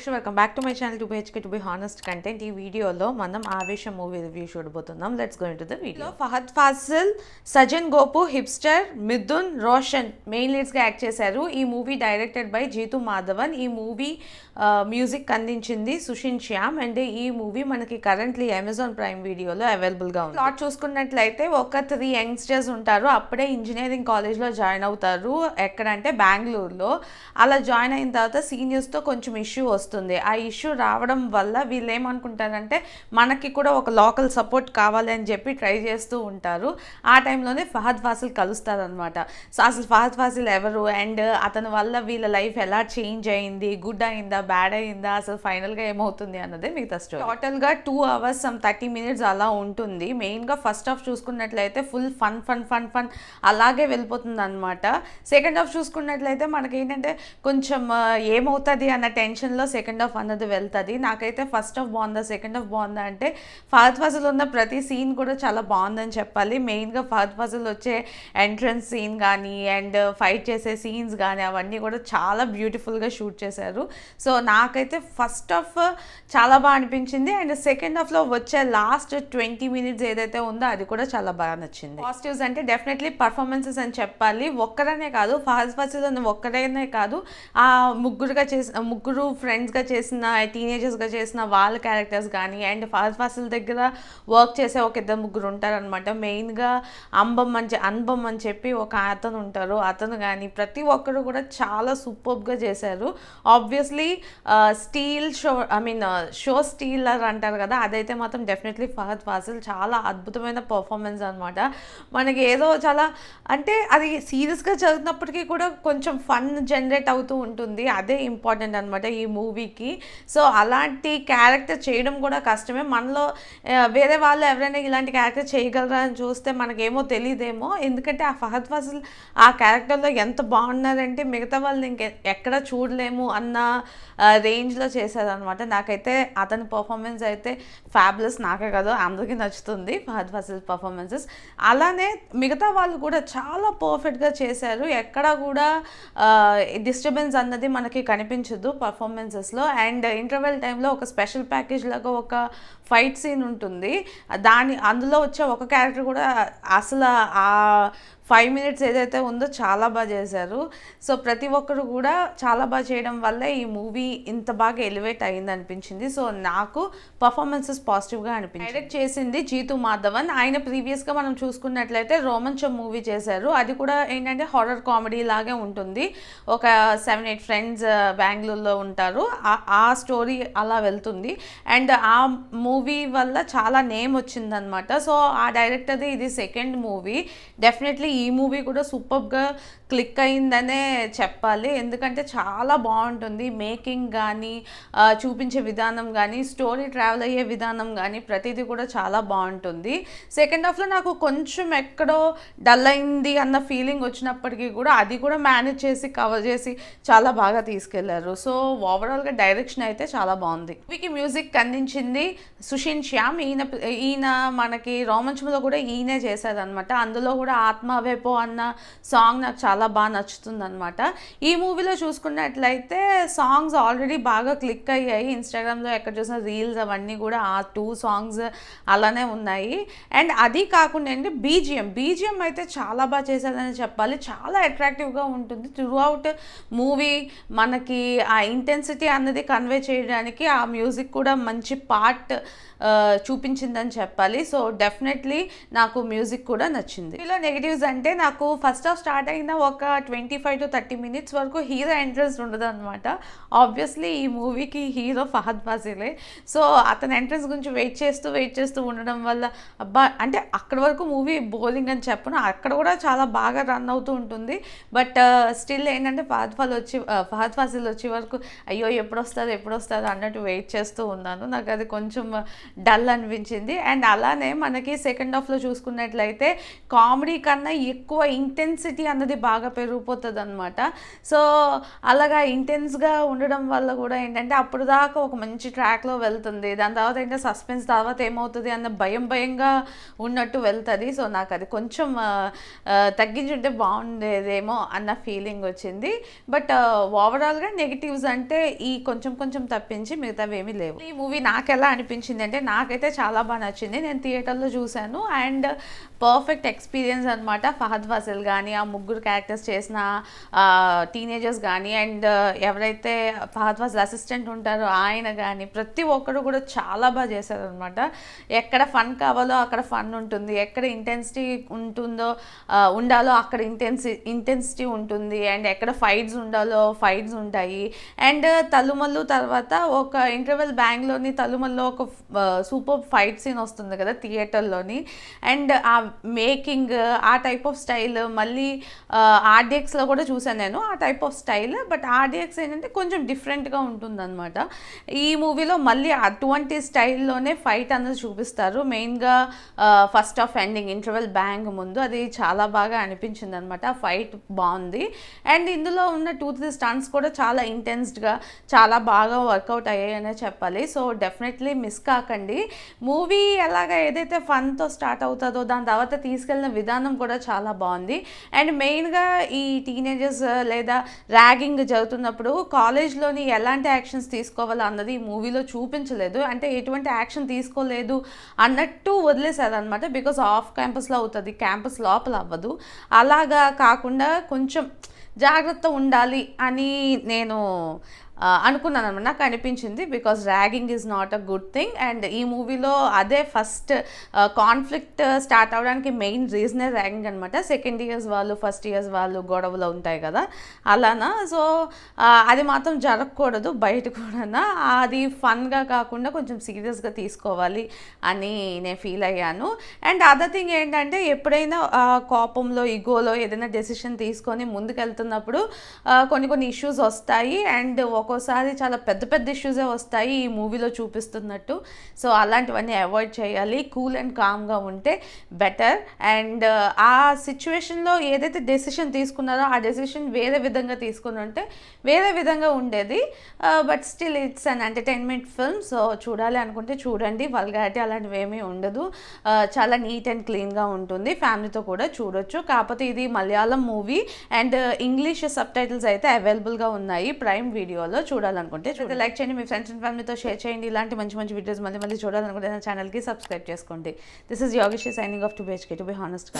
Moksha, welcome back to my channel 2BHK to be honest content. ఈ వీడియోలో మనం ఆవేశం మూవీ రివ్యూ చూడబోతున్నాం. Let's go into the video. Fahadh Faasil, Sajin Gopu, Hipster, Mithun, Roshan main leads గా act చేశారు. ఈ movie directed by Jeethu Madhavan. ఈ మూవీ మ్యూజిక్ అందించింది సుషిన్ శ్యామ్. అండ్ ఈ మూవీ మనకి కరెంట్లీ అమెజాన్ ప్రైమ్ వీడియోలో అవైలబుల్ గా ఉంది. ప్లాట్ చూసుకున్నట్లయితే ఒక 3 యంగ్స్టర్స్ ఉంటారు. అప్పుడే ఇంజనీరింగ్ కాలేజ్లో జాయిన్ అవుతారు. ఎక్కడంటే బెంగళూరులో. అలా జాయిన్ అయిన తర్వాత సీనియర్స్తో కొంచెం ఇష్యూ వస్తుంది. ఆ ఇష్యూ రావడం వల్ల వీళ్ళు ఏమనుకుంటారంటే మనకి కూడా ఒక లోకల్ సపోర్ట్ కావాలి అని చెప్పి ట్రై చేస్తూ ఉంటారు. ఆ టైంలోనే ఫహద్ ఫాసిల్ కలుస్తారనమాట. సో అసలు ఫహద్ ఫాసిల్ ఎవరు అండ్ అతని వల్ల వీళ్ళ లైఫ్ ఎలా చేంజ్ అయింది, గుడ్ అయిందా బ్యాడ్ అయిందా, అసలు ఫైనల్గా ఏమవుతుంది అన్నదే మిగతా స్టోరీ. టోటల్గా 2 hours 30 minutes అలా ఉంటుంది. మెయిన్గా ఫస్ట్ హాఫ్ చూసుకున్నట్లయితే full fun fun fun fun అలాగే వెళ్ళిపోతుంది అనమాట. సెకండ్ హాఫ్ చూసుకున్నట్లయితే మనకి ఏంటంటే కొంచెం ఏమవుతుంది అన్న టెన్షన్లో సెకండ్ హాఫ్ అన్నది వెళ్తుంది. నాకైతే ఫస్ట్ హాఫ్ బాగుందా సెకండ్ హాఫ్ బాగుందా అంటే ఫహద్ ఫాసిల్ ఉన్న ప్రతి సీన్ కూడా చాలా బాగుందని చెప్పాలి. మెయిన్గా ఫహద్ ఫాసిల్ వచ్చే ఎంట్రన్స్ సీన్ కానీ అండ్ ఫైట్ చేసే సీన్స్ కానీ అవన్నీ కూడా చాలా బ్యూటిఫుల్గా షూట్ చేశారు. సో నాకైతే ఫస్ట్ హాఫ్ చాలా బాగా అనిపించింది. అండ్ సెకండ్ హాఫ్లో వచ్చే లాస్ట్ 20 minutes ఏదైతే ఉందో అది కూడా చాలా బాగా నచ్చింది. పాజిటివ్స్ అంటే డెఫినెట్లీ పర్ఫార్మెన్సెస్ అని చెప్పాలి. ఒక్కరనే కాదు, ఫహద్ ఫాసిల్ ఒక్కరైనా కాదు, ఆ ముగ్గురు ఫ్రెండ్స్గా చేసిన టీనేజర్స్గా చేసిన వాళ్ళ క్యారెక్టర్స్ కానీ అండ్ ఫహద్ ఫాసిల్ దగ్గర వర్క్ చేసే ఒక 2-3 ఉంటారనమాట. మెయిన్గా అనుబమ్ అని చెప్పి ఒక అతను ఉంటారు. అతను కానీ ప్రతి ఒక్కరు కూడా చాలా సూపర్గా చేశారు. ఆబ్వియస్లీ స్టీల్ షో స్టీలర్ అంటారు కదా, అదైతే మాత్రం డెఫినెట్లీ ఫహద్ ఫాసిల్ చాలా అద్భుతమైన పర్ఫార్మెన్స్ అనమాట. మనకి ఏదో చాలా అంటే అది సీరియస్గా చదువుతున్నప్పటికీ కూడా కొంచెం ఫన్ జనరేట్ అవుతూ ఉంటుంది. అదే ఇంపార్టెంట్ అనమాట ఈ మూవీకి. సో అలాంటి క్యారెక్టర్ చేయడం కూడా కష్టమే. మనలో వేరే వాళ్ళు ఎవరైనా ఇలాంటి క్యారెక్టర్ చేయగలరా అని చూస్తే మనకేమో తెలియదేమో. ఎందుకంటే ఆ ఫహద్ ఫాసిల్ ఆ క్యారెక్టర్లో ఎంత బాగున్నారంటే మిగతా వాళ్ళని ఎక్కడ చూడలేము అన్న రేంజ్లో చేశారనమాట. నాకైతే అతని పర్ఫార్మెన్స్ అయితే ఫ్యాబులస్. నాకే కాదు అందరికీ నచ్చుతుంది ఫహద్ ఫాసిల్ పర్ఫార్మెన్సెస్. అలానే మిగతా వాళ్ళు కూడా చాలా పర్ఫెక్ట్గా చేశారు. ఎక్కడ కూడా డిస్టర్బెన్స్ అన్నది మనకి కనిపించదు పర్ఫార్మెన్సెస్లో. అండ్ ఇంటర్వెల్ టైంలో ఒక స్పెషల్ ప్యాకేజ్ లాగా ఒక ఫైట్ సీన్ ఉంటుంది. అందులో వచ్చే ఒక క్యారెక్టర్ కూడా అసలు ఆ 5 minutes ఏదైతే ఉందో చాలా బాగా చేశారు. సో ప్రతి ఒక్కరు కూడా చాలా బాగా చేయడం వల్ల ఈ మూవీ ఇంత బాగా ఎలివేట్ అయింది అనిపించింది. సో నాకు పర్ఫార్మెన్సెస్ పాజిటివ్గా అనిపించింది. డైరెక్ట్ చేసింది జీతు మాధవన్. ఆయన ప్రీవియస్గా మనం చూసుకున్నట్లయితే రోమాంచం మూవీ చేశారు. అది కూడా ఏంటంటే హారర్ కామెడీ లాగే ఉంటుంది. ఒక 7-8 ఫ్రెండ్స్ బెంగళూరులో ఉంటారు. ఆ స్టోరీ అలా వెళ్తుంది. అండ్ ఆ మూవీ వల్ల చాలా నేమ్ వచ్చిందనమాట. సో ఆ డైరెక్టర్ది ఇది సెకండ్ మూవీ. డెఫినెట్లీ ఈ మూవీ కూడా సూపర్గా క్లిక్ అయిందనే చెప్పాలి. ఎందుకంటే చాలా బాగుంటుంది. మేకింగ్ కానీ చూపించే విధానం కానీ స్టోరీ ట్రావెల్ అయ్యే విధానం కానీ ప్రతిదీ కూడా చాలా బాగుంటుంది. సెకండ్ హాఫ్లో నాకు కొంచెం ఎక్కడో డల్ అయింది అన్న ఫీలింగ్ వచ్చినప్పటికీ కూడా అది కూడా మేనేజ్ చేసి కవర్ చేసి చాలా బాగా తీసుకెళ్లారు. సో ఓవరాల్గా డైరెక్షన్ అయితే చాలా బాగుంది. మూవీకి మ్యూజిక్ అందించింది సుషిన్ శ్యామ్. ఈయన మనకి రోమాంచంలో కూడా ఈయనే చేశారనమాట. అందులో కూడా ఆత్మవేపో అన్న సాంగ్ నాకు చాలా బాగా నచ్చుతుంది అనమాట. ఈ మూవీలో చూసుకున్నట్లయితే సాంగ్స్ ఆల్రెడీ బాగా క్లిక్ అయ్యాయి. ఇన్స్టాగ్రామ్లో ఎక్కడ చూసిన రీల్స్ అవన్నీ కూడా ఆ 2 songs అలానే ఉన్నాయి. అండ్ అది కాకుండా అండి బీజిఎం అయితే చాలా బాగా చేశారని చెప్పాలి. చాలా అట్రాక్టివ్గా ఉంటుంది త్రూ అవుట్ మూవీ. మనకి ఆ ఇంటెన్సిటీ అన్నది కన్వే చేయడానికి ఆ మ్యూజిక్ కూడా మంచి పార్ట్ చూపించిందని చెప్పాలి. సో డెఫినెట్లీ నాకు మ్యూజిక్ కూడా నచ్చింది. ఇలా నెగిటివ్స్ అంటే నాకు ఫస్ట్ హాఫ్ స్టార్ట్ అయిన ఒక 25 to 30 minutes వరకు హీరో ఎంట్రన్స్ ఉండదు అనమాట. ఆబ్వియస్లీ ఈ మూవీకి హీరో ఫహద్ ఫాసిలే. సో అతని ఎంట్రన్స్ గురించి వెయిట్ చేస్తూ ఉండడం వల్ల అబ్బా అంటే అక్కడి వరకు మూవీ బోరింగ్ అని చెప్పను. అక్కడ కూడా చాలా బాగా రన్ అవుతూ ఉంటుంది. బట్ స్టిల్ ఏంటంటే ఫహద్ ఫాసిల్ వచ్చే వరకు అయ్యో ఎప్పుడు వస్తారు అన్నట్టు వెయిట్ చేస్తూ ఉన్నాను. నాకు అది కొంచెం డల్ అనిపించింది. అండ్ అలానే మనకి సెకండ్ హాఫ్లో చూసుకున్నట్లయితే కామెడీ కన్నా ఎక్కువ ఇంటెన్సిటీ అన్నది బాగా పెరిగిపోతుంది అనమాట. సో అలాగా ఇంటెన్స్గా ఉండడం వల్ల కూడా ఏంటంటే అప్పుడు దాకా ఒక మంచి ట్రాక్లో వెళ్తుంది, దాని తర్వాత ఏంటంటే సస్పెన్స్ తర్వాత ఏమవుతుంది అన్న భయంగా ఉన్నట్టు వెళ్తుంది. సో నాకు అది కొంచెం తగ్గించుంటే బాగుండేదేమో అన్న ఫీలింగ్ వచ్చింది. బట్ ఓవరాల్గా నెగిటివ్స్ అంటే ఈ కొంచెం తప్పించి మిగతావి ఏమీ లేవు. ఈ మూవీ నాకు ఎలా అనిపించింది అంటే నాకైతే చాలా బాగా నచ్చింది. నేను థియేటర్లో చూశాను అండ్ పర్ఫెక్ట్ ఎక్స్పీరియన్స్ అనమాట. ఫహద్ ఫాసిల్ కానీ, ఆ ముగ్గురు క్యారెక్టర్స్ చేసిన టీనేజర్స్ కానీ, అండ్ ఎవరైతే ఫహద్ ఫాసిల్ అసిస్టెంట్ ఉంటారో ఆయన కానీ, ప్రతి ఒక్కరు కూడా చాలా బాగా చేశారనమాట. ఎక్కడ ఫన్ కావాలో అక్కడ ఫన్ ఉంటుంది, ఎక్కడ ఇంటెన్సిటీ ఉండాలో అక్కడ ఇంటెన్సిటీ ఉంటుంది, అండ్ ఎక్కడ ఫైట్స్ ఉండాలో ఫైట్స్ ఉంటాయి. అండ్ తలుమల్లు తర్వాత ఒక ఇంటర్వెల్ బ్యాంగ్లోని తలుమల్లో ఒక సూపర్ ఫైట్ సీన్ వస్తుంది కదా థియేటర్లోని, అండ్ ఆ మేకింగ్ ఆ టైప్ ఆఫ్ స్టైల్ మళ్ళీ ఆర్డిఎక్స్లో కూడా చూసాను నేను ఆ type of style. But RDX ఏంటంటే కొంచెం డిఫరెంట్గా ఉంటుందన్నమాట. ఈ మూవీలో మళ్ళీ అటువంటి స్టైల్లోనే ఫైట్ అన్నది చూపిస్తారు. మెయిన్గా first of ending interval bang ముందు అది చాలా బాగా అనిపించింది అనమాట. ఆ ఫైట్ బాగుంది అండ్ ఇందులో ఉన్న 2-3 స్టంట్స్ కూడా చాలా ఇంటెన్స్డ్గా చాలా బాగా వర్కౌట్ అయ్యాయనే చెప్పాలి. సో డెఫినెట్లీ మిస్ కాకండి. మూవీ ఎలాగ ఏదైతే ఫన్తో స్టార్ట్ అవుతుందో దాని తర్వాత తీసుకెళ్ళిన విధానం కూడా చాలా బాగుంది. అండ్ మెయిన్గా ఈ టీనేజర్స్ లేదా ర్యాగింగ్ జరుగుతున్నప్పుడు కాలేజ్లోని ఎలాంటి యాక్షన్స్ తీసుకోవాలో అన్నది ఈ మూవీలో చూపించలేదు. అంటే ఎటువంటి యాక్షన్ తీసుకోలేదు అన్నట్టు వదిలేశారు అనమాట. బికాస్ ఆఫ్ క్యాంపస్లో అవుతుంది, క్యాంపస్ లోపల అవ్వదు. అలాగా కాకుండా కొంచెం జాగ్రత్త ఉండాలి అని నేను అనుకున్నాను అనమాట. నాకు అనిపించింది because ragging is not a good thing. And ఈ మూవీలో అదే ఫస్ట్ కాన్ఫ్లిక్ట్ స్టార్ట్ అవడానికి మెయిన్ రీజనే ర్యాగింగ్ అనమాట. సెకండ్ ఇయర్స్ వాళ్ళు ఫస్ట్ ఇయర్స్ వాళ్ళు గొడవలు ఉంటాయి కదా అలానా. సో అది మాత్రం జరగకూడదు బయట కూడా. అది ఫన్గా కాకుండా కొంచెం సీరియస్గా తీసుకోవాలి అని నేను ఫీల్ అయ్యాను. అండ్ అదర్ థింగ్ ఏంటంటే ఎప్పుడైనా కోపంలో ఈగోలో ఏదైనా డెసిషన్ తీసుకొని ముందుకెళ్తున్నప్పుడు కొన్ని ఇష్యూస్ వస్తాయి అండ్ ఒక్కోసారి చాలా పెద్ద ఇష్యూసే వస్తాయి ఈ మూవీలో చూపిస్తున్నట్టు. సో అలాంటివన్నీ అవాయిడ్ చేయాలి, కూల్ అండ్ కామ్గా ఉంటే బెటర్. అండ్ ఆ సిచ్యువేషన్లో ఏదైతే డెసిషన్ తీసుకున్నారో ఆ డెసిషన్ వేరే విధంగా తీసుకుని ఉంటే వేరే విధంగా ఉండేది. But still it's an entertainment film. So చూడాలి అనుకుంటే చూడండి, వల్గారిటీ అలాంటివి ఏమీ ఉండదు, చాలా నీట్ అండ్ క్లీన్గా ఉంటుంది, ఫ్యామిలీతో కూడా చూడొచ్చు. కాకపోతే ఇది Malayalam movie and English sub titles అయితే అవైలబుల్గా ఉన్నాయి ప్రైమ్ వీడియోలో. చూడాలనుకుంటే లైక్ చేయండి, మీ ఫ్రెండ్స్ అండ్ ఫ్యామిలీతో షేర్ చేయండి. ఇలాంటి మంచి వీడియోస్ మళ్ళీ చూడాలనుకుంటే నా ఛానల్కి సబ్స్క్రైబ్ చేసుకోండి. This is Yogesh signing off to be honest.